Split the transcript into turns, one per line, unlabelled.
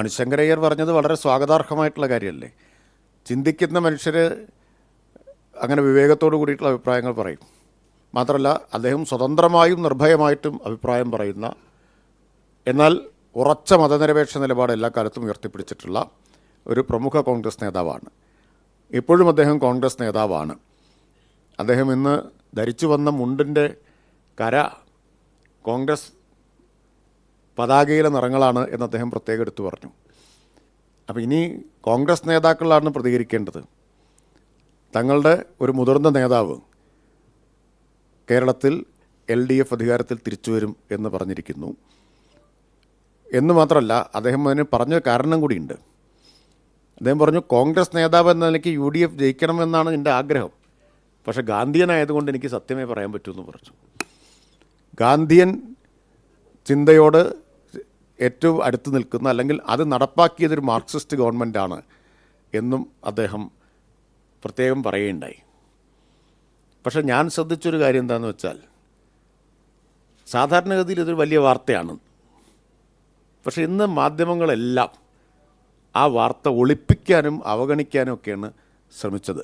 മണിശങ്കരയ്യർ പറഞ്ഞത് വളരെ സ്വാഗതാർഹമായിട്ടുള്ള കാര്യമല്ലേ. ചിന്തിക്കുന്ന മനുഷ്യർ അങ്ങനെ വിവേകത്തോടു കൂടിയിട്ടുള്ള അഭിപ്രായങ്ങൾ പറയും. മാത്രമല്ല അദ്ദേഹം സ്വതന്ത്രമായും നിർഭയമായിട്ടും അഭിപ്രായം പറയുന്ന, എന്നാൽ ഉറച്ച മതനിരപേക്ഷ നിലപാട് എല്ലാ കാലത്തും ഉയർത്തിപ്പിടിച്ചിട്ടുള്ള ഒരു പ്രമുഖ കോൺഗ്രസ് നേതാവാണ്. ഇപ്പോഴും അദ്ദേഹം കോൺഗ്രസ് നേതാവാണ്. അദ്ദേഹം ഇന്ന് ധരിച്ചു വന്ന മുണ്ടിൻ്റെ കര കോൺഗ്രസ് പതാകയിലെ നിറങ്ങളാണ് എന്ന് അദ്ദേഹം പ്രത്യേകം എടുത്തു പറഞ്ഞു. അപ്പോൾ ഇനി കോൺഗ്രസ് നേതാക്കളാണ് പ്രതികരിക്കേണ്ടത്. തങ്ങളുടെ ഒരു മുതിർന്ന നേതാവ് കേരളത്തിൽ LDF അധികാരത്തിൽ തിരിച്ചു വരും എന്ന് പറഞ്ഞിരിക്കുന്നു എന്ന് മാത്രമല്ല, അദ്ദേഹം അതിന് പറഞ്ഞ കാരണം കൂടിയുണ്ട്. അദ്ദേഹം പറഞ്ഞു, കോൺഗ്രസ് നേതാവ് എന്ന നിലയ്ക്ക് UDF ജയിക്കണമെന്നാണ് എൻ്റെ ആഗ്രഹം, പക്ഷേ ഗാന്ധിയനായതുകൊണ്ട് എനിക്ക് സത്യമേ പറയാൻ പറ്റുമെന്ന് പറഞ്ഞു. ഗാന്ധിയൻ ചിന്തയോട് ഏറ്റവും അടുത്ത് നിൽക്കുന്ന, അല്ലെങ്കിൽ അത് നടപ്പാക്കിയതൊരു മാർക്സിസ്റ്റ് ഗവൺമെൻറ്റാണ് എന്നും അദ്ദേഹം പ്രത്യേകം പറയുകയുണ്ടായി. പക്ഷേ ഞാൻ ശ്രദ്ധിച്ചൊരു കാര്യം എന്താണെന്ന് വെച്ചാൽ, സാധാരണഗതിയിൽ ഇതൊരു വലിയ വാർത്തയാണ്. പക്ഷേ ഇന്ന് മാധ്യമങ്ങളെല്ലാം ആ വാർത്ത ഒളിപ്പിക്കാനും അവഗണിക്കാനും ഒക്കെയാണ് ശ്രമിച്ചത്.